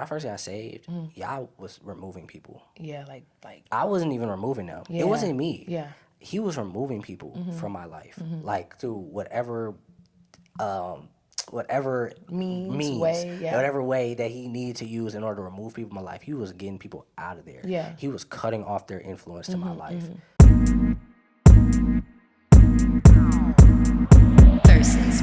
I first got saved, y'all was removing people. Yeah, like. I wasn't even removing them. Yeah. It wasn't me. Yeah. He was removing people from my life, like through whatever means, way, yeah. whatever way that he needed to use in order to remove people from my life. He was getting people out of there. Yeah. He was cutting off their influence to my life. Versus.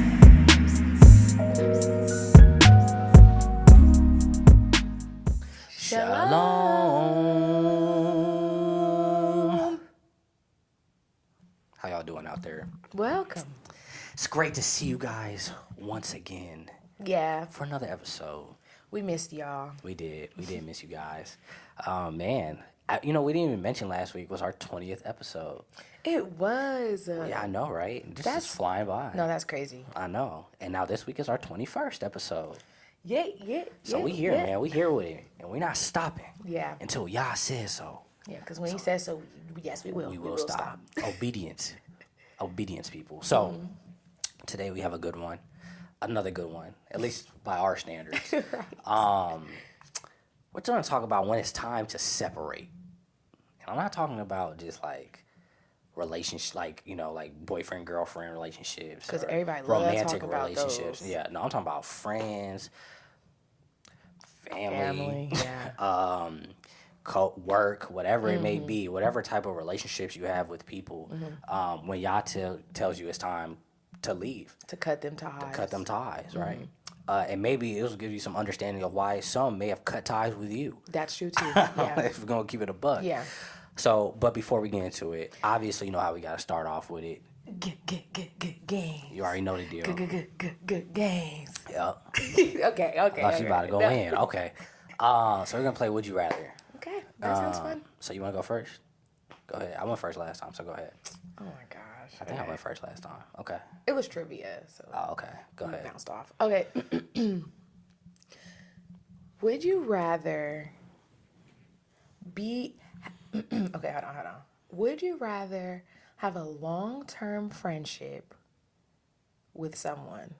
Shalom. How y'all doing out there? Welcome. It's great to see you guys once again Yeah, for another episode. we missed y'all. We did miss you guys. Man, we didn't even mention last week was our 20th episode. It was. Yeah, I know, right? This That's- is flying by. No, that's crazy. I know. And now this week is our 21st episode. Yeah. So we here, man. We here with it. And we're not stopping. Yeah. Until y'all says so. Yeah, because when he says so, yes, we will. We will stop. Obedience. Obedience, people. So today we have a good one. Another good one. At least by our standards. Right. We're going to talk about when it's time to separate. And I'm not talking about just like relationships, like boyfriend girlfriend relationships, 'Cause or everybody loves romantic talking about relationships. those. Yeah, no, I'm talking about friends, family, Yeah. work, whatever it may be, whatever type of relationships you have with people. When y'all tells you it's time to leave, To cut them ties. cut them ties, right? And maybe it'll give you some understanding of why some may have cut ties with you. That's true too. Yeah. If we're gonna keep it a buck. Yeah. So, but before we get into it, obviously you know how we gotta start off with it. Good games. You already know the deal. Good games. Yep. Okay. Oh, she about to go in. Okay. So we're gonna play Would You Rather. Okay, that sounds fun. So you wanna go first? Go ahead. I went first last time, so go ahead. Oh my gosh. I think I went first last time. Okay. It was trivia, so Oh, okay. Go we ahead. bounced off. Okay. Would you rather be okay, hold on. Would you rather have a long-term friendship with someone,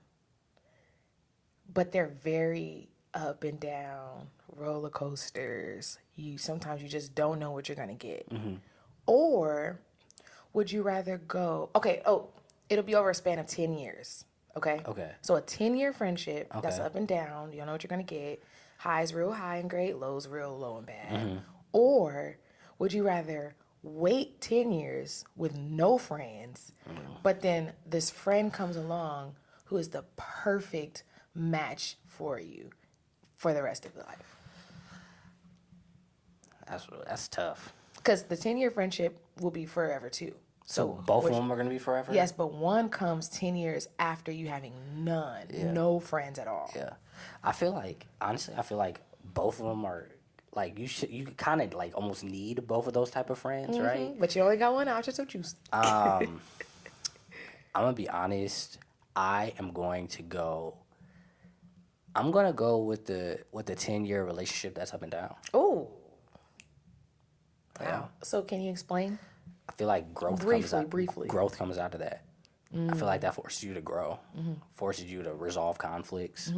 but they're very up and down, roller coasters. Sometimes you just don't know what you're gonna get. Or would you rather go it'll be over a span of 10 years. Okay? Okay. So a 10-year friendship that's Okay. up and down, you don't know what you're gonna get. Highs real high and great, lows real low and bad. Or would you rather wait 10 years with no friends, but then this friend comes along who is the perfect match for you for the rest of your life? That's tough. Because the 10-year friendship will be forever too. So both of them are gonna be forever? Yes, but one comes 10 years after you having none, no friends at all. Yeah. I feel like both of them are like you kind of like almost need both of those type of friends, right? But you only got one option, so choose. I'm gonna be honest. I'm gonna go with the 10-year relationship that's up and down. Oh. Wow. Yeah. So can you explain? I feel like growth Briefly. Growth comes out of that. I feel like that forces you to grow, forces you to resolve conflicts,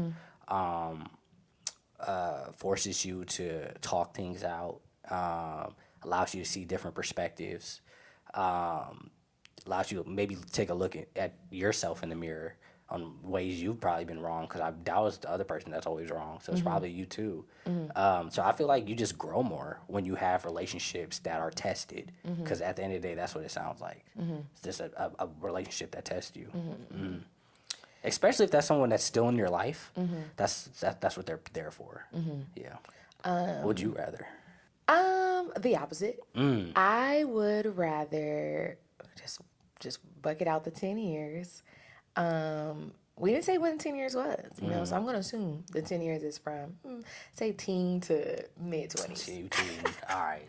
forces you to talk things out, allows you to see different perspectives, allows you to maybe take a look at yourself in the mirror on ways you've probably been wrong, because that was the other person that's always wrong, so it's probably you too. So I feel like you just grow more when you have relationships that are tested, because at the end of the day, that's what it sounds like. It's just a relationship that tests you. Especially if that's someone that's still in your life. That's what they're there for. Yeah. Would you rather? The opposite. I would rather just bucket out the 10 years. We didn't say when 10 years was, so I'm going to assume the 10 years is from, say, teen to mid-20s. Teen. All right.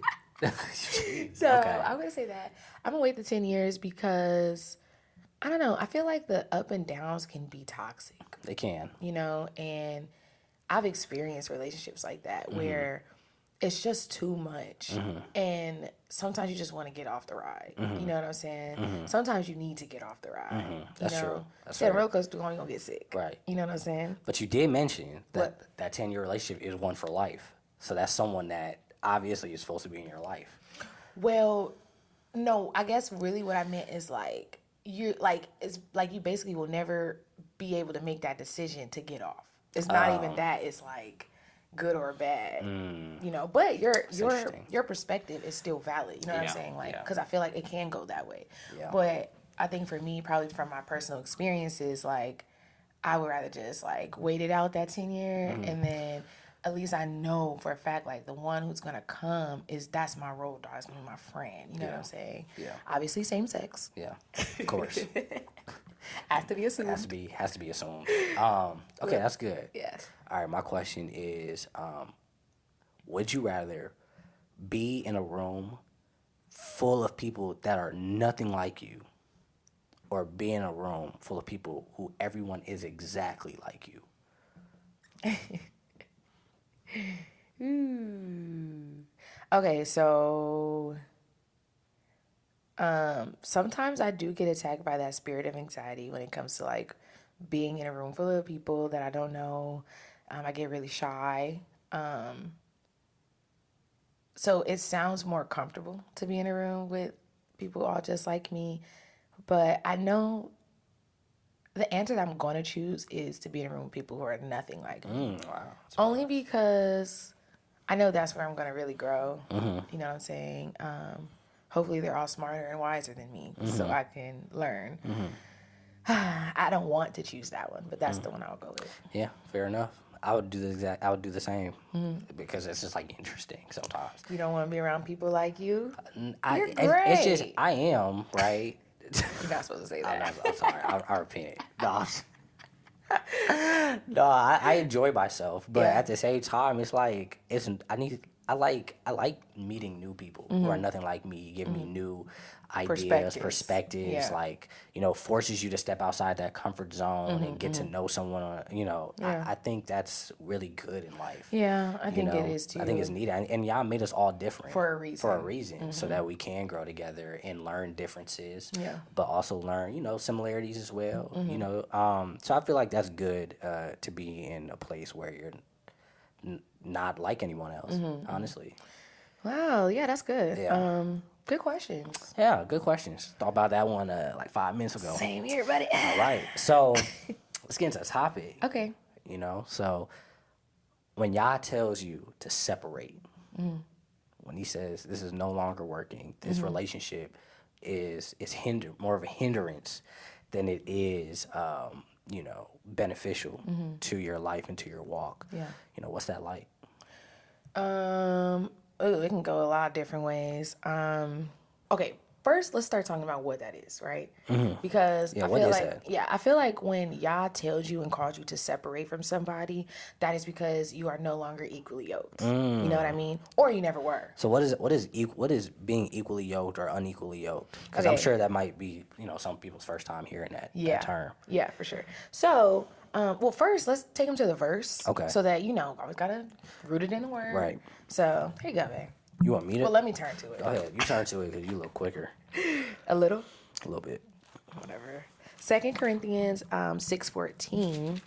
So Okay. I'm going to say that. I'm going to wait the 10 years because, I don't know, I feel like the up and downs can be toxic. They can. And I've experienced relationships like that where it's just too much. And sometimes you just want to get off the ride. You know what I'm saying? Sometimes you need to get off the ride. That's you know? true. That's yeah, fair. roller coaster you're gonna get sick. Right. You know what I'm saying? But you did mention that What? that 10-year relationship is one for life. So that's someone that obviously is supposed to be in your life. Well, no, I guess really what I meant is like you like it's like you basically will never be able to make that decision to get off. It's not even that. It's like good or bad, you know. But interesting. your perspective is still valid. You know what I'm Yeah, saying? Like, yeah. because I feel like it can go that way. Yeah. But I think for me, probably from my personal experiences, like I would rather just like wait it out that 10-year, and then at least I know for a fact like the one who's gonna come that's my road dog. It's gonna be my friend. You know what I'm saying? Yeah. Obviously, same sex. Yeah, of course. Has to be assumed. has to be assumed. Okay, that's good. Yes. All right, my question is, would you rather be in a room full of people that are nothing like you, or be in a room full of people who everyone is exactly like you? Okay, so sometimes I do get attacked by that spirit of anxiety when it comes to like being in a room full of people that I don't know. I get really shy. So it sounds more comfortable to be in a room with people all just like me. But I know the answer that I'm going to choose is to be in a room with people who are nothing like me. Wow. Only because I know that's where I'm going to really grow. You know what I'm saying? Hopefully they're all smarter and wiser than me so I can learn. I don't want to choose that one, but that's the one I'll go with. Yeah, fair enough. I would do the same because it's just like interesting sometimes. You don't want to be around people like you? You're It's great. just I am right. You're not supposed to say I'm, that. I'm sorry. I repeat it. No, I enjoy myself, but Yeah. at the same time, it's like I like meeting new people who are nothing like me, give me new ideas, perspectives, Yeah. like, forces you to step outside that comfort zone and get to know someone, Yeah. I think that's really good in life. Yeah, I think it is too. I think it's neat. And y'all made us all different. For a reason. For a reason. So that we can grow together and learn differences. Yeah. But also learn, similarities as well. So I feel like that's good to be in a place where you're not like anyone else, honestly. Wow, yeah, that's good. Yeah. Good questions. Yeah, good questions. Thought about that one like 5 minutes ago. Same here, buddy. All right. So let's get into the topic. Okay. So when Yah tells you to separate, when he says this is no longer working, this relationship is more of a hindrance than it is, beneficial to your life and to your walk. Yeah. What's that like? It can go a lot of different ways. Okay, first let's start talking about what that is, right? Because Yeah, I what feel is like that? I feel like when Yah tells you and calls you to separate from somebody, that is because you are no longer equally yoked. You know what I mean? Or you never were. So what is being equally yoked or unequally yoked? Because I'm Okay. sure that might be some people's first time hearing that term. Yeah, for sure. So, well, first let's take them to the verse. Okay. So that always gotta root it in the word. Right. So here you go, babe. You want me to? Well, let me turn to it. Go ahead. You turn to it because you look quicker. A little. A little bit. Whatever. 2 Corinthians 6:14,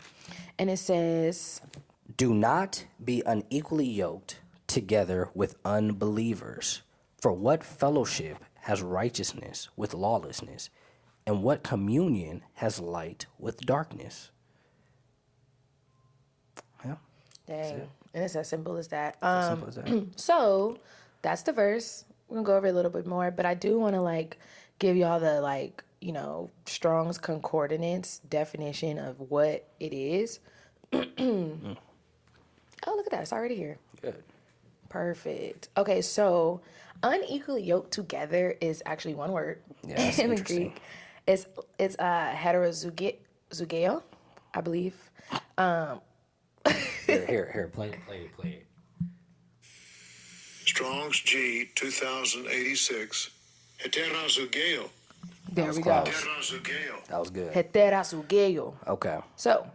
and it says, Do not be unequally yoked together with unbelievers. For what fellowship has righteousness with lawlessness? And what communion has light with darkness? Yeah. dang. And it's as simple as that. As simple as that. So that's the verse. We're gonna go over it a little bit more, but I do want to give y'all the Strong's Concordance definition of what it is. Oh, look at that. It's already here. Good. Perfect. Okay, so unequally yoked together is actually one word. Yeah, that's in the interesting. Greek. It's heterozugeo, I believe. Here, play it. Strong's G 2086. Heterazugeo. There we close. go. Heterazugeo. That was good. Heterozugeo. Okay. So,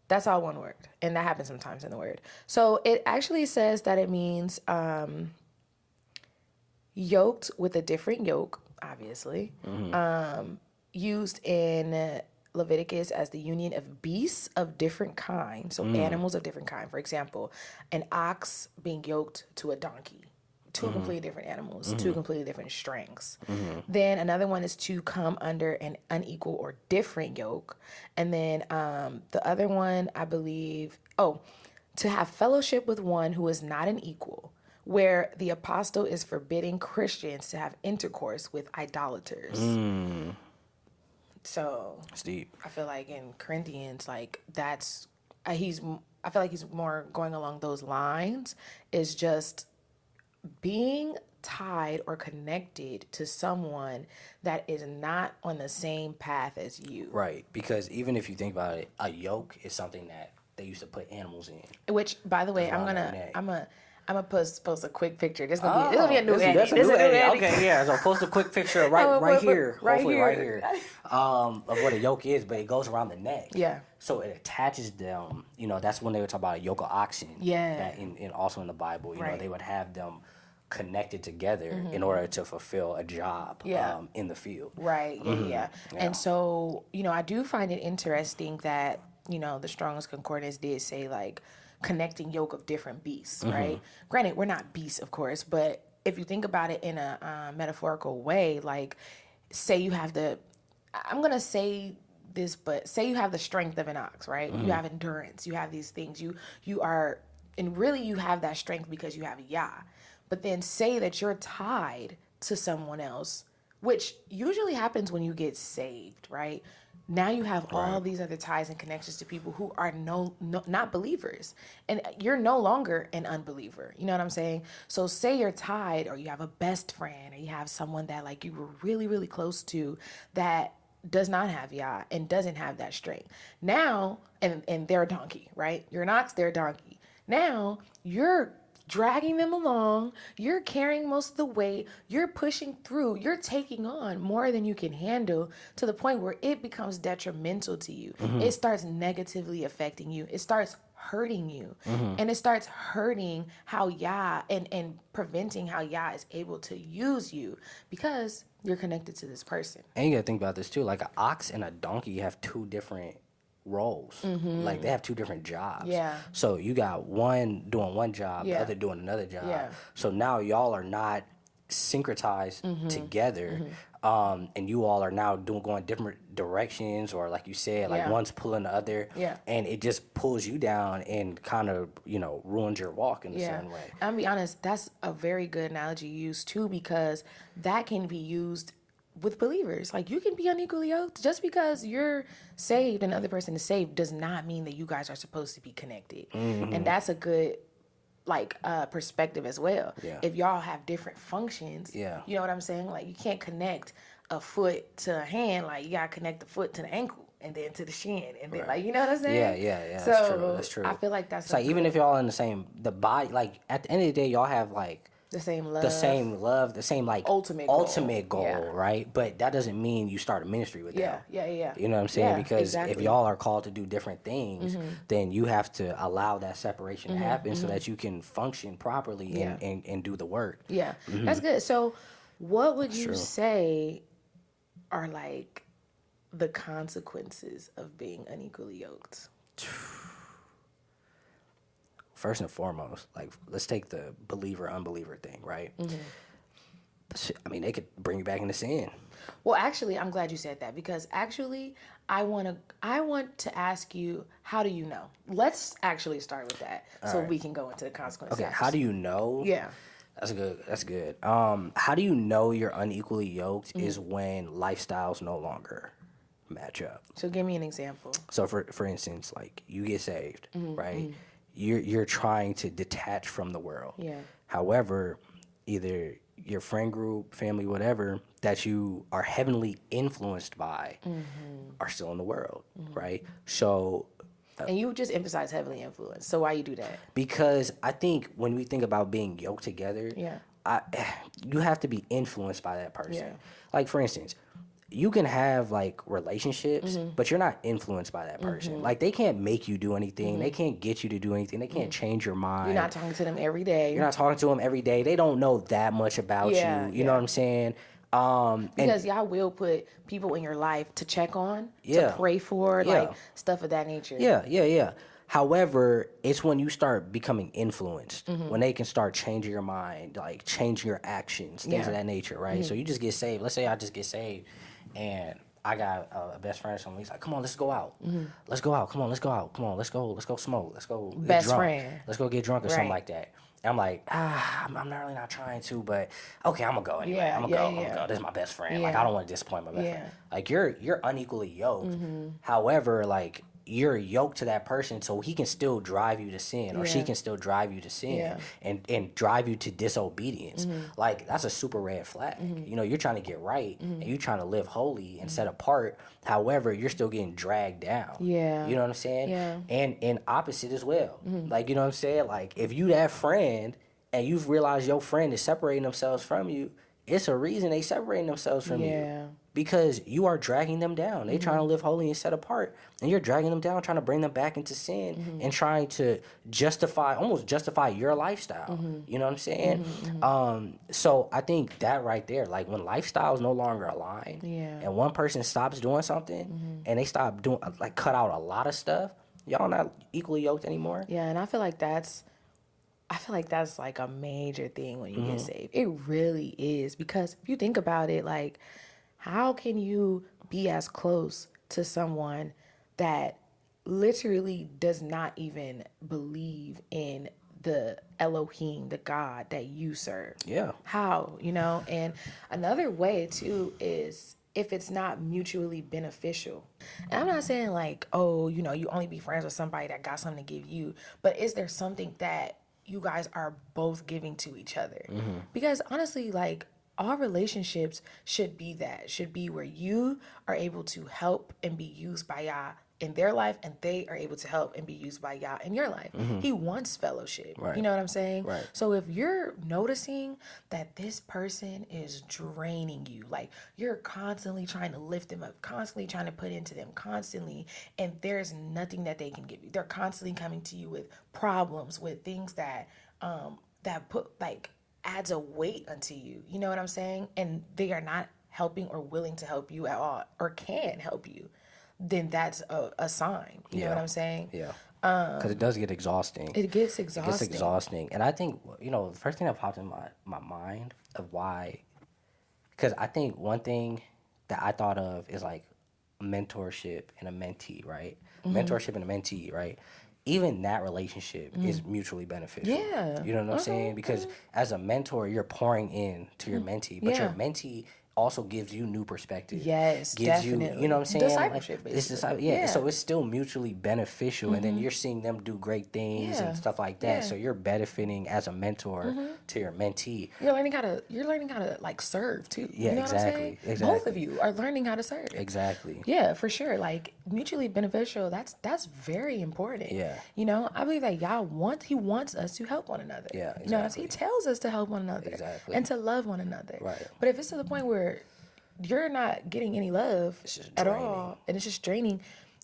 That's all one word. And that happens sometimes in the word. So it actually says that it means yoked with a different yoke, obviously. Used in Leviticus as the union of beasts of different kinds, so animals of different kind. For example, an ox being yoked to a donkey. Two completely different animals, two completely different strengths. Then another one is to come under an unequal or different yoke. And then the other one, I believe, to have fellowship with one who is not an equal, where the apostle is forbidding Christians to have intercourse with idolaters. So It's deep. I feel like in Corinthians, like that's I feel like he's more going along those lines. Is just being tied or connected to someone that is not on the same path as you. Right, because even if you think about it, a yoke is something that they used to put animals in. Which, by the way, I'm around their neck. gonna post a quick picture. This gonna be a new edit. That's a This new is a new edit. edit. Okay, yeah. So post a quick picture right here, right hopefully here. right here, of what a yoke is, but it goes around the neck. Yeah. So it attaches them. You know, that's when they would talk about a yoke of oxen. Yeah. That in also in the Bible, you know, Right. they would have them connected together in order to fulfill a job. Yeah. In the field. Right. Yeah. And so, I do find it interesting that, the Strongest Concordance did say like connecting yoke of different beasts, right? Granted, we're not beasts, of course, but if you think about it in a metaphorical way, like say you have I'm going to say this, but say you have the strength of an ox, right? You have endurance, you have these things, you are, and really you have that strength because you have Yah. But then say that you're tied to someone else, which usually happens when you get saved, right? Now you have all these other ties and connections to people who are not believers. And you're no longer an unbeliever. You know what I'm saying? So say you're tied, or you have a best friend, or you have someone that like you were really, really close to that does not have Yah and doesn't have that strength. Now, and they're a donkey, right? You're an ox, they're a donkey. Now you're dragging them along, you're carrying most of the weight, you're pushing through, you're taking on more than you can handle to the point where it becomes detrimental to you. It starts negatively affecting you. It starts hurting you. And it starts hurting how Yah and preventing how Yah is able to use you because you're connected to this person. And you gotta think about this too. Like an ox and a donkey have two different roles. Like they have two different jobs. Yeah. So you got one doing one job, the Yeah. other doing another job. Yeah. So now y'all are not syncretized together. And you all are now going different directions, or like you said, like Yeah. one's pulling the other. Yeah. And it just pulls you down and kind of, ruins your walk in a certain way. I'm gonna be honest, that's a very good analogy you use too, because that can be used with believers. Like you can be unequally yoked. Just because you're saved and the other person is saved does not mean that you guys are supposed to be connected. And that's a good perspective as well. Yeah. If y'all have different functions, Yeah. you know what I'm saying? Like you can't connect a foot to a hand, like you gotta connect the foot to the ankle and then to the shin and then like, you know what I'm saying? Yeah. So That's true. I feel like that's It's like even if y'all in the body, like at the end of the day, y'all have like the same love. the same like Ultimate goal, Yeah. right? But that doesn't mean you start a ministry with them. Yeah. You know what I'm saying? Yeah, Because exactly. if y'all are called to do different things, then you have to allow that separation to happen so that you can function properly and do the work. Yeah, that's good. So, what would you say are like the consequences of being unequally yoked? First and foremost, like let's take the believer-unbeliever thing, right? I mean, they could bring you back into sin. Well, actually, I'm glad you said that, because actually, I want to ask you, how do you know? Let's actually start with that so we can go into the consequences. Okay, how do you know? Yeah. That's good. How do you know you're unequally yoked is when lifestyles no longer match up. So give me an example. So for instance, like you get saved, right? You're trying to detach from the world. Yeah. However, either your friend group, family, whatever, that you are heavily influenced by are still in the world, right? So And you just emphasize heavily influenced. So why you do that? because I think when we think about being yoked together, Yeah. you have to be influenced by that person. Yeah. Like for instance, you can have like relationships, but you're not influenced by that person. Like they can't make you do anything. They can't get you to do anything. They can't change your mind. You're not talking to them every day. You're not talking to them every day. They don't know that much about Yeah, you. You know what I'm saying? Because y'all will put people in your life to check on, Yeah. to pray for, Yeah. like stuff of that nature. Yeah. However, it's when you start becoming influenced, when they can start changing your mind, like changing your actions, things of that nature, right? So you just get saved. Let's say I just get saved, and I got a best friend or something. He's like, "Come on, let's go out. Let's go out. Come on, let's go out. Come on, let's go smoke. Let's go get Best drunk. friend. Let's go get drunk or something Right. like that." And I'm like, I'm not really not trying to, but okay, I'm gonna go anyway. Yeah, I'm gonna go. This is my best friend. Like Yeah. I don't want to disappoint my best Yeah. friend. Like you're unequally yoked. However, like you're yoked to that person, so he can still drive you to sin, or she Yeah. can still drive you to sin, Yeah. and drive you to disobedience. Like that's a super red flag. You know, you're trying to get right, and you're trying to live holy and set apart. However, you're still getting dragged down. Yeah. You know what I'm saying? Yeah. And opposite as well. Like you know what I'm saying? Like if you that friend and you've realized your friend is separating themselves from you, it's a reason they separating themselves from Yeah. you. Because you are dragging them down. They trying to live holy and set apart. And you're dragging them down, trying to bring them back into sin and trying to almost justify your lifestyle. You know what I'm saying? So I think that right there, like when lifestyles no longer align Yeah. and one person stops doing something and they stop doing, like cut out a lot of stuff, y'all not equally yoked anymore. Yeah, and I feel like that's like a major thing when you get saved. It really is, because if you think about it, like how can you be as close to someone that literally does not even believe in the Elohim, the God that you serve? Yeah. How, you know? And another way too is if it's not mutually beneficial. And I'm not saying like, oh, you know, you only be friends with somebody that got something to give you, but is there something that you guys are both giving to each other? Because honestly, like all relationships should be where you are able to help and be used by y'all in their life, and they are able to help and be used by y'all in your life. He wants fellowship. Right. You know what I'm saying? Right. So if you're noticing that this person is draining you, like you're constantly trying to lift them up, constantly trying to put into them, constantly, and there's nothing that they can give you. They're constantly coming to you with problems, with things that that put like adds a weight unto you. You know what I'm saying? And they are not helping or willing to help you at all, or can help you. Then that's a sign. You know what I'm saying? Yeah. Because it does get exhausting. It gets exhausting. It gets exhausting. And I think, you know, the first thing that popped in my mind of why, because I think one thing that I thought of is like mentorship and a mentee, right? Mentorship and a mentee, right? Even that relationship is mutually beneficial. Yeah. You know what I'm saying? Because as a mentor, you're pouring in to your mentee, but your mentee also gives you new perspective. Yes, gives definitely. you know what I'm saying? Discipleship, Like, it's basically. yeah. So it's still mutually beneficial, and then you're seeing them do great things Yeah. and stuff like that. Yeah. So you're benefiting as a mentor to your mentee. You're learning how to like serve too. Yeah, you know exactly, what I'm saying? exactly. Both of you are learning how to serve. Exactly. Yeah, for sure. Like mutually beneficial. That's very important. Yeah. You know, I believe that he wants us to help one another. Yeah, You know, exactly. he tells us to help one another. Exactly. And to love one another. Right. But if it's to the point where you're not getting any love just at draining. all, and it's just draining,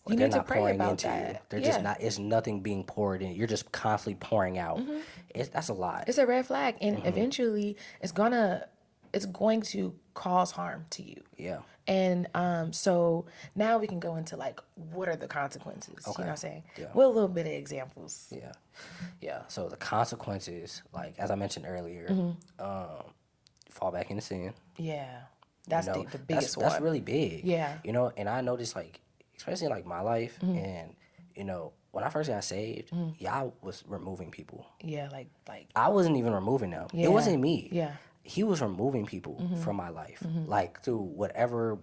you They're need to not pray pouring about into that. you. They're Yeah. just not. It's nothing being poured in. You're just constantly pouring out. That's a lot. It's a red flag, and eventually it's going to cause harm to you. Yeah. And so now we can go into like, what are the consequences? You know what I'm saying? Yeah. With a little bit of examples. Yeah. Yeah. So the consequences, like as I mentioned earlier, fall back into sin. Yeah. That's You know, the biggest that's one. really big. Yeah. You know, and I noticed like, especially in like my life, and you know, when I first got saved, y'all was removing people. Yeah, like I wasn't even removing them. Yeah. It wasn't me. Yeah. He was removing people from my life, like through whatever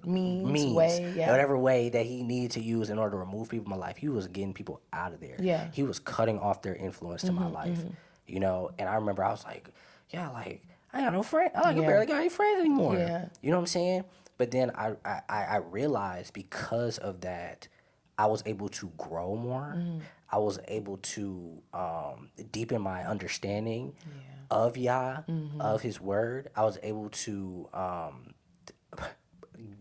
means, way, yeah. whatever way that he needed to use in order to remove people from my life. He was getting people out of there. Yeah. He was cutting off their influence to my life. You know, and I remember I was like, yeah, like I got no friend. I Yeah. barely got any friends anymore. Yeah. You know what I'm saying? But then I realized because of that, I was able to grow more. I was able to deepen my understanding of Yah, of His Word. I was able to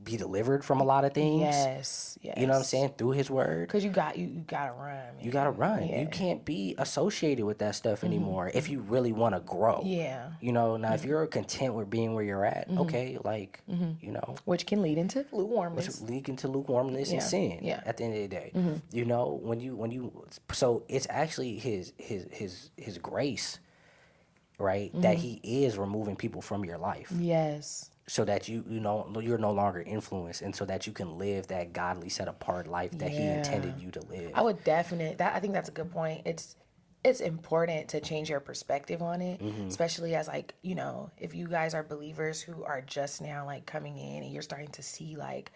be delivered from a lot of things. Yes. You know what I'm saying? Through His Word. Because you gotta run. Man. You gotta run. Yeah. You can't be associated with that stuff anymore if you really want to grow. Yeah. You know, now if you're content with being where you're at, okay, like, you know. Which can lead into lukewarmness. Which lead into lukewarmness and sin. Yeah. At the end of the day, you know, so it's actually His grace, right? That He is removing people from your life. Yes. So that you know you're no longer influenced, and so that you can live that godly, set apart life that He intended you to live. I would I think that's a good point. It's important to change your perspective on it, especially as like, you know, if you guys are believers who are just now like coming in and you're starting to see like,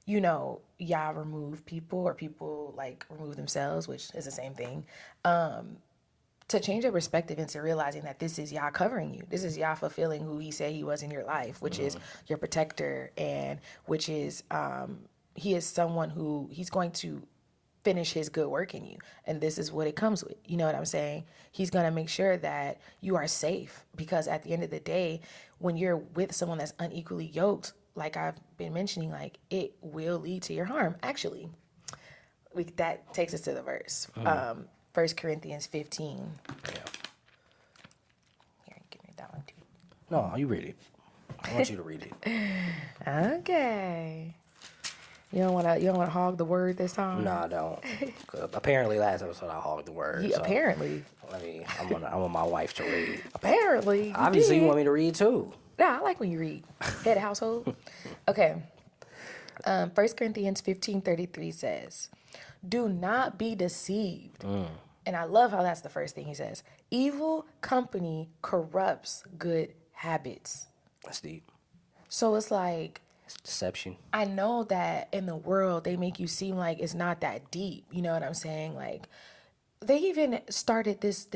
you know, Yah remove people or people like remove themselves, which is the same thing. To change your perspective into realizing that this is Yah covering you. This is Yah fulfilling who He said He was in your life, which is your protector, and which is He is someone who He's going to finish His good work in you. And this is what it comes with. You know what I'm saying? He's going to make sure that you are safe, because at the end of the day, when you're with someone that's unequally yoked, like I've been mentioning, like it will lead to your harm. Actually, that takes us to the verse. 1 Corinthians 15. Yeah. Here, give me that one too. No, you read it. I want you to read it. Okay. You don't want to hog the word this time? No, I don't. 'Cause apparently, last episode I hogged the word. So Apparently. I want my wife to read. Apparently. Obviously, you want me to read too. Yeah, I like when you read. Head of household. Okay. 1 Corinthians 15:33 says, "Do not be deceived." And I love how that's the first thing he says. "Evil company corrupts good habits." That's deep. So it's like, It's deception. I know that in the world they make you seem like it's not that deep. You know what I'm saying? Like, they even started this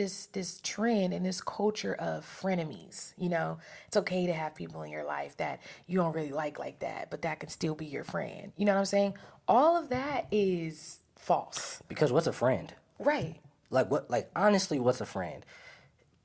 trend and this culture of frenemies. You know, it's okay to have people in your life that you don't really like that, but that can still be your friend. You know what I'm saying? All of that is false. Because what's a friend? Right. Like what? Like honestly, what's a friend?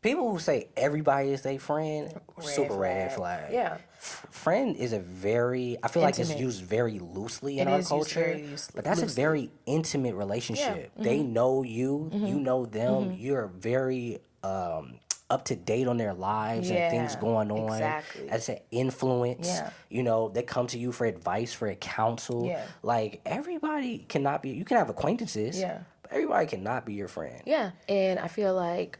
People who say everybody is their friend, super red flag. Yeah. Friend is a very, I feel like it's Intimate. used very loosely in It our is used culture, very but that's loosely. a very intimate relationship. Yeah. They know you, you know them. You're very up to date on their lives and things Yeah, going on. exactly. As an influence, Yeah. you know, they come to you for advice, for counsel. Yeah. Like everybody cannot be. You can have acquaintances. Yeah. But everybody cannot be your friend. Yeah. And I feel like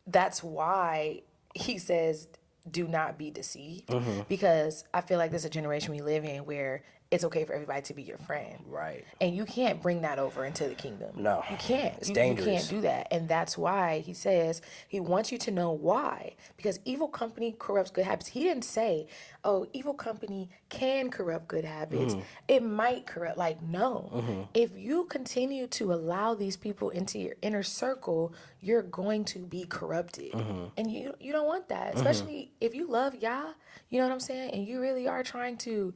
that's why he says, do not be deceived. Because I feel like there's a generation we live in where it's okay for everybody to be your friend. Right. And you can't bring that over into the kingdom. No. You can't. It's You dangerous. can't do that. And that's why he says he wants you to know why. Because evil company corrupts good habits. He didn't say, oh, evil company can corrupt good habits. It might corrupt. Like, no. If you continue to allow these people into your inner circle, you're going to be corrupted. And you don't want that. Especially if you love Yah, you know what I'm saying? And you really are trying to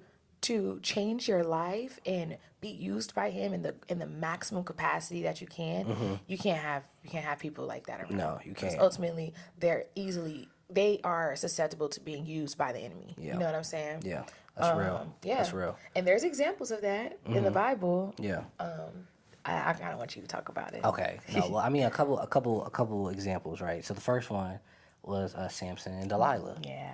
change your life and be used by Him in the maximum capacity that you can. You can't have people like that around. No, you can't. 'Cause ultimately, they are susceptible to being used by the enemy. Yeah. You know what I'm saying? Yeah. That's real. Yeah. That's real. And there's examples of that in the Bible. Yeah. I kind of want you to talk about it. Okay. No, well, I mean, a couple examples, right? So the first one was Samson and Delilah, Yeah.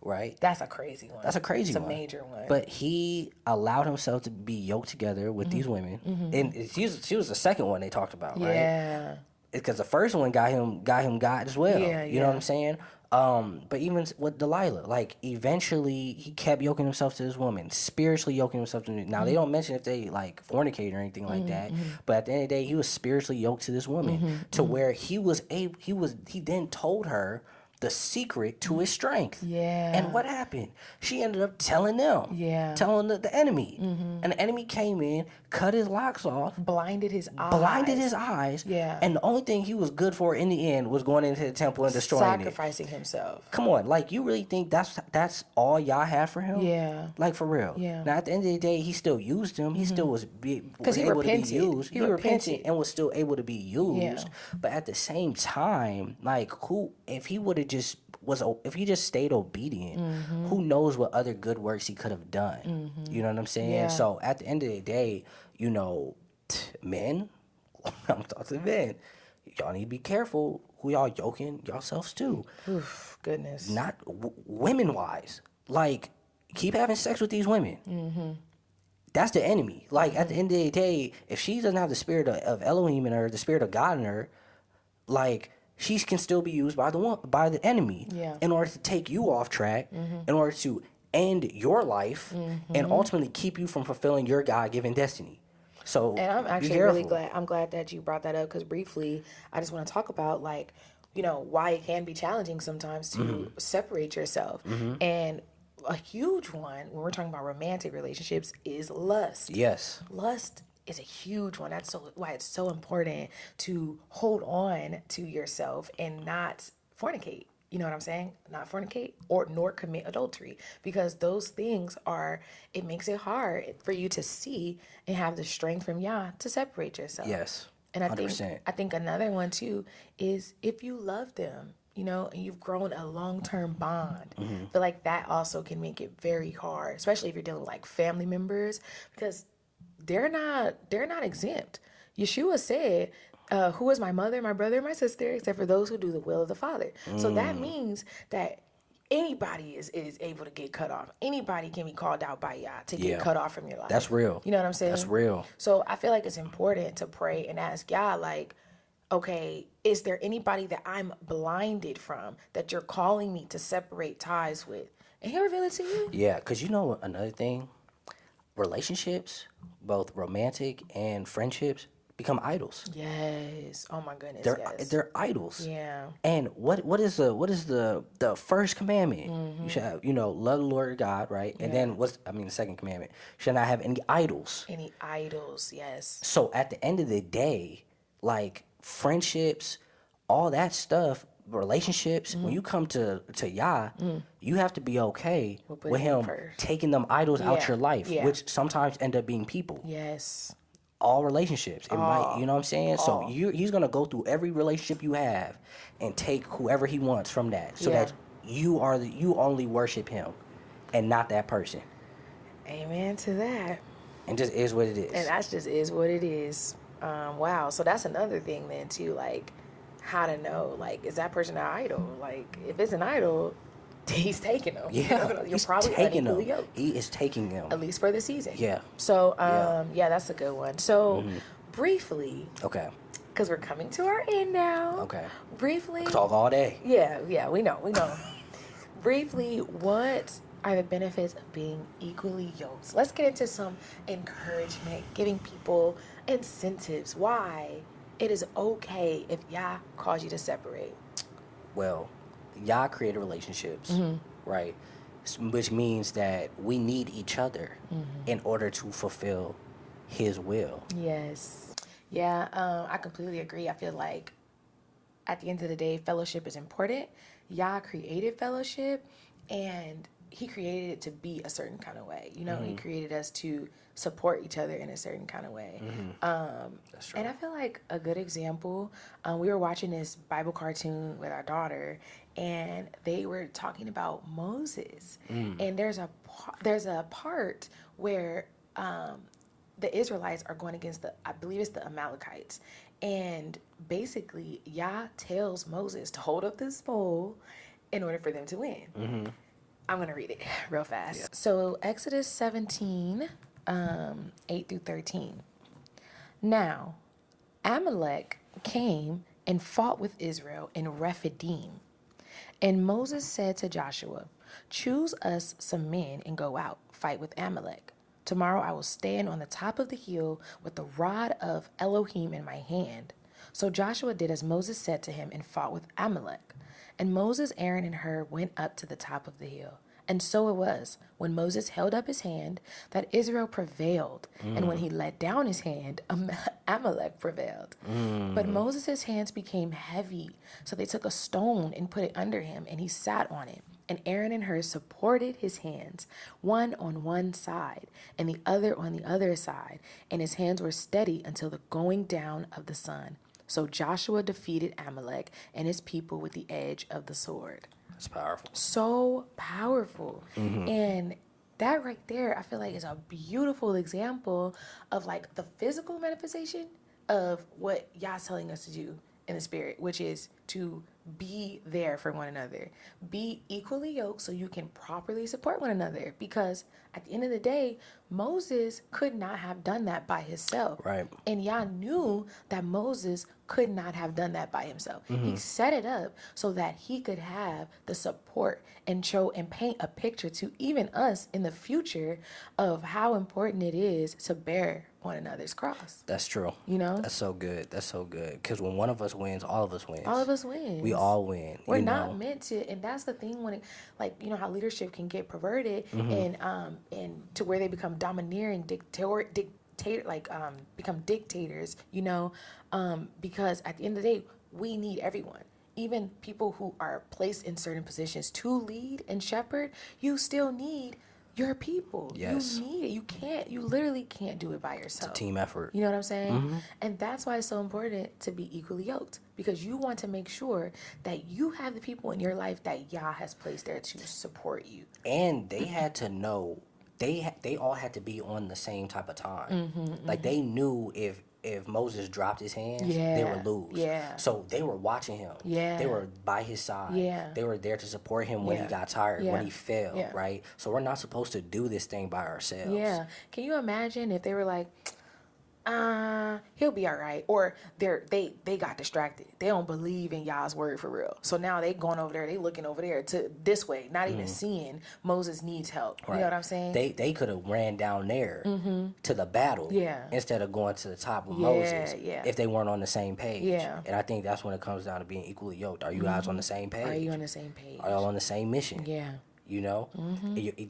right? That's a crazy one. That's a crazy it's one. a major one. But he allowed himself to be yoked together with these women, and she was the second one they talked about, right? yeah. Because the first one got him God as well. Yeah, you know what yeah. I'm saying? But even with Delilah, like eventually he kept yoking himself to this woman, spiritually yoking himself to. Now they don't mention if they like fornicate or anything like that, but at the end of the day, he was spiritually yoked to this woman to where he then told her the secret to his strength. Yeah. And what happened? She ended up telling them. Yeah. Telling the enemy. And the enemy came in, cut his locks off, Blinded his eyes. Yeah. And the only thing he was good for in the end was going into the temple and destroying Sacrificing himself. Come on, like, you really think that's all y'all had for him? Yeah. Like, for real. Yeah. Now, at the end of the day, he still used him. He still was able to be used. He repented and was still able to be used. Yeah. But at the same time, like, if he would have just if he just stayed obedient, who knows what other good works he could have done? You know what I'm saying? Yeah. So at the end of the day, you know, men, I'm talking to men, y'all need to be careful who y'all yoking yourselves to. Oof, goodness. Not women wise. Like, keep having sex with these women. That's the enemy. Like, at the end of the day, if she doesn't have the spirit of Elohim in her, the spirit of God in her, like, she can still be used by the enemy in order to take you off track, in order to end your life, and ultimately keep you from fulfilling your God-given destiny. So, and I'm actually really glad. I'm glad that you brought that up, because briefly, I just want to talk about, like, you know, why it can be challenging sometimes to separate yourself. And a huge one when we're talking about romantic relationships is lust. Yes. Lust is a huge one. That's why it's so important to hold on to yourself and not fornicate. You know what I'm saying? Not fornicate nor commit adultery, because those things it makes it hard for you to see and have the strength from Yah to separate yourself. Yes. And 100%. I think another one too is if you love them, you know, and you've grown a long-term bond. I feel like that also can make it very hard, especially if you're dealing with like family members, because they're not exempt. Yeshua said, who is my mother, my brother, and my sister, except for those who do the will of the Father. So that means that anybody is able to get cut off. Anybody can be called out by Yah to get cut off from your life. That's real. You know what I'm saying? That's real. So I feel like it's important to pray and ask Yah, like, okay, is there anybody that I'm blinded from that you're calling me to separate ties with? And He'll reveal it to you. Yeah, because you know another thing? Relationships, both romantic and friendships, become idols. Yes. Oh my goodness. They're idols. Yeah. And what is the first commandment? You should have, love the Lord God, right? And then the second commandment? You should not have any idols. Any idols, yes. So at the end of the day, like, friendships, all that stuff, relationships, when you come to Yah, you have to be okay with him taking them idols out your life, which sometimes end up being people. Yes. All relationships. It might, you know what I'm saying? So he's going to go through every relationship you have and take whoever he wants from that, so that you only worship him and not that person. Amen to that. And just is what it is. And that just is what it is. Wow. So that's another thing then too, like, how to know, like, is that person an idol? Like, if it's an idol, he's taking them. Yeah, You're probably unequally yoked. He is taking them. At least for the season. Yeah. So, yeah, that's a good one. So, briefly. Okay. Because we're coming to our end now. Okay. Briefly. I could talk all day. Yeah, we know. Briefly, what are the benefits of being equally yoked? Let's get into some encouragement, giving people incentives. Why it is okay if Yah calls you to separate. Well, Yah created relationships, right? Which means that we need each other in order to fulfill His will. Yes. Yeah, I completely agree. I feel like at the end of the day, fellowship is important. Yah created fellowship, and He created it to be a certain kind of way. You know, He created us to support each other in a certain kind of way. That's true. And I feel like a good example, we were watching this Bible cartoon with our daughter, and they were talking about Moses. And there's a part where the Israelites are going against I believe it's the Amalekites. And basically, Yah tells Moses to hold up this pole in order for them to win. I'm going to read it real fast. Yeah. So Exodus 17, 8 through 13. Now, Amalek came and fought with Israel in Rephidim. And Moses said to Joshua, choose us some men and go out, fight with Amalek. Tomorrow I will stand on the top of the hill with the rod of Elohim in my hand. So Joshua did as Moses said to him and fought with Amalek. And Moses, Aaron, and Hur went up to the top of the hill. And so it was, when Moses held up his hand, that Israel prevailed. And when he let down his hand, Amalek prevailed. But Moses' hands became heavy. So they took a stone and put it under him, and he sat on it. And Aaron and Hur supported his hands, one on one side and the other on the other side. And his hands were steady until the going down of the sun. So Joshua defeated Amalek and his people with the edge of the sword. That's powerful. So powerful. And that right there, I feel like is a beautiful example of like the physical manifestation of what Yah's telling us to do in the spirit, which is to be there for one another. Be equally yoked so you can properly support one another. Because at the end of the day, Moses could not have done that by himself. Right. And Yah knew that Moses could not have done that by himself. He set it up so that he could have the support and show and paint a picture to even us in the future of how important it is to bear one another's cross. That's true. You know? That's so good. That's so good. Because when one of us wins, all of us win. All of us win. We all win. We're you not know? meant to, and that's the thing when it, like, you know how leadership can get perverted and to where they become domineering, become dictators, you know, because at the end of the day, we need everyone. Even people who are placed in certain positions to lead and shepherd, you still need your people. Yes. You need it. You literally can't do it by yourself. It's a team effort. You know what I'm saying? And that's why it's so important to be equally yoked, because you want to make sure that you have the people in your life that Yah has placed there to support you. And they had to know, they all had to be on the same type of time. Like they knew if Moses dropped his hands, they would lose. Yeah. So they were watching him. Yeah. They were by his side. Yeah. They were there to support him when he got tired, Yeah. when he failed, Yeah. right? So we're not supposed to do this thing by ourselves. Yeah. Can you imagine if they were like, he'll be all right, or they got distracted. They don't believe in Yah's word for real. So now they going over there, they looking over there to this way, not even seeing Moses needs help. Right. You know what I'm saying? They could have ran down there to the battle instead of going to the top with Moses if they weren't on the same page. Yeah. And I think that's when it comes down to being equally yoked. Are you guys on the same page? Are you on the same page? Are y'all on the same mission? Yeah. You know?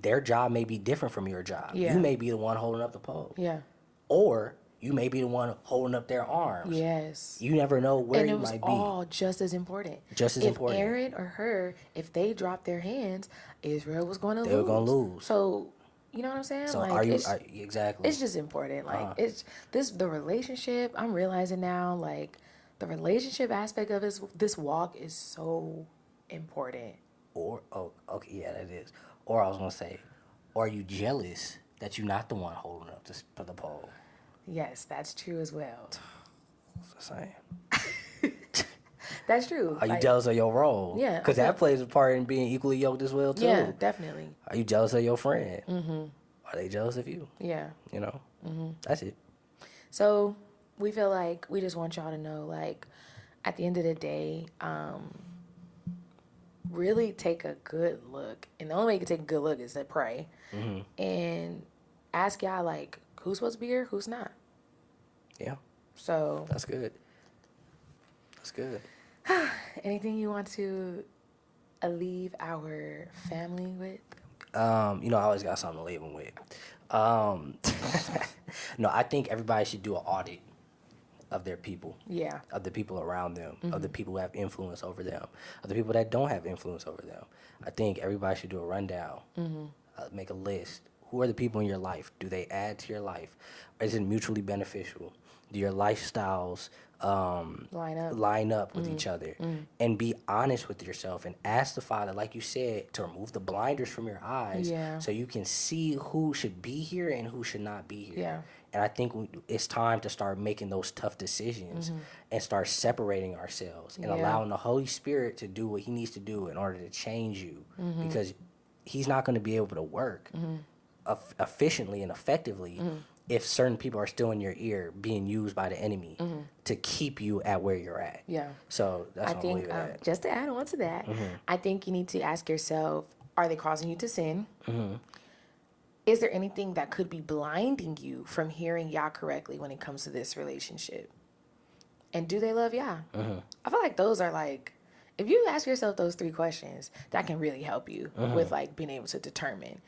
Their job may be different from your job. Yeah. You may be the one holding up the pole. Yeah. Or you may be the one holding up their arms. Yes. You never know where And you it was might be. all just as important. Just as important. If Aaron or Hur, if they dropped their hands, Israel was going to lose. They were gonna lose. So, you know what I'm saying? So like, exactly. It's just important. Like the relationship. I'm realizing now, like the relationship aspect of this walk is so important. Okay, yeah, that is. Or I was gonna say, are you jealous that you're not the one holding up for the pole? Yes, that's true as well. That's the same. That's true. Are you jealous of your role? Yeah, Because that plays a part in being equally yoked as well, too. Yeah, definitely. Are you jealous of your friend? Are they jealous of you? Yeah. You know? That's it. So we feel like we just want y'all to know, like, at the end of the day, really take a good look. And the only way you can take a good look is to pray. And ask y'all, like, who's supposed to be here, who's not. Yeah. So. That's good. That's good. Anything you want to leave our family with? I always got something to leave them with. No, I think everybody should do an audit of their people. Yeah. Of the people around them, of the people who have influence over them, of the people that don't have influence over them. I think everybody should do a rundown, make a list. Who are the people in your life? Do they add to your life? Is it mutually beneficial? Do your lifestyles line up with each other? And be honest with yourself and ask the Father, like you said, to remove the blinders from your eyes so you can see who should be here and who should not be here. Yeah. And I think it's time to start making those tough decisions and start separating ourselves and allowing the Holy Spirit to do what he needs to do in order to change you, because he's not going to be able to work efficiently and effectively if certain people are still in your ear being used by the enemy to keep you at where you're at. Yeah. So that's what I'm think, leaving at. just to add on to that, I think you need to ask yourself, are they causing you to sin? Is there anything that could be blinding you from hearing Yah correctly when it comes to this relationship? And do they love Yah? Mm-hmm. I feel like those are like, if you ask yourself those 3 questions, that can really help you with like being able to determine,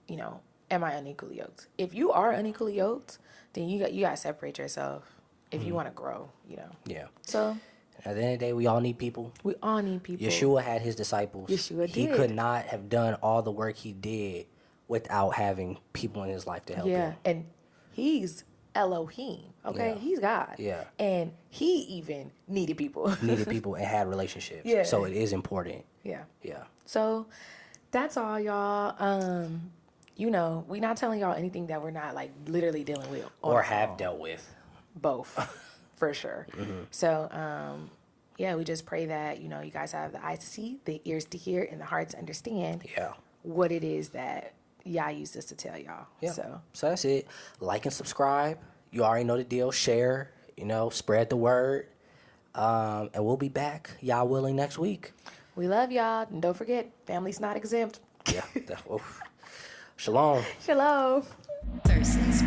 you know, am I unequally yoked? If you are unequally yoked, then you got to separate yourself if you want to grow, you know. Yeah. So At the end of the day, we all need people. we all need people. Yeshua had his disciples. Yeshua He did. could not have done all the work he did without having people in his life to help him. And he's Elohim, okay? Yeah. He's God. Yeah. And he even needed people. Needed people and had relationships. Yeah. So it is important. Yeah. Yeah. So that's all, y'all. You know, we're not telling y'all anything that we're not like literally dealing with Or have dealt with. both, for sure. So, yeah, we just pray that, you know, you guys have the eyes to see, the ears to hear, and the heart to understand Yeah. what it is that Yah used us to tell y'all. Yeah. So that's it. Like and subscribe. You already know the deal. Share, you know, spread the word. And we'll be back, y'all willing, next week. we love y'all. And don't forget, family's not exempt. Yeah. Shalom. Shalom. Persons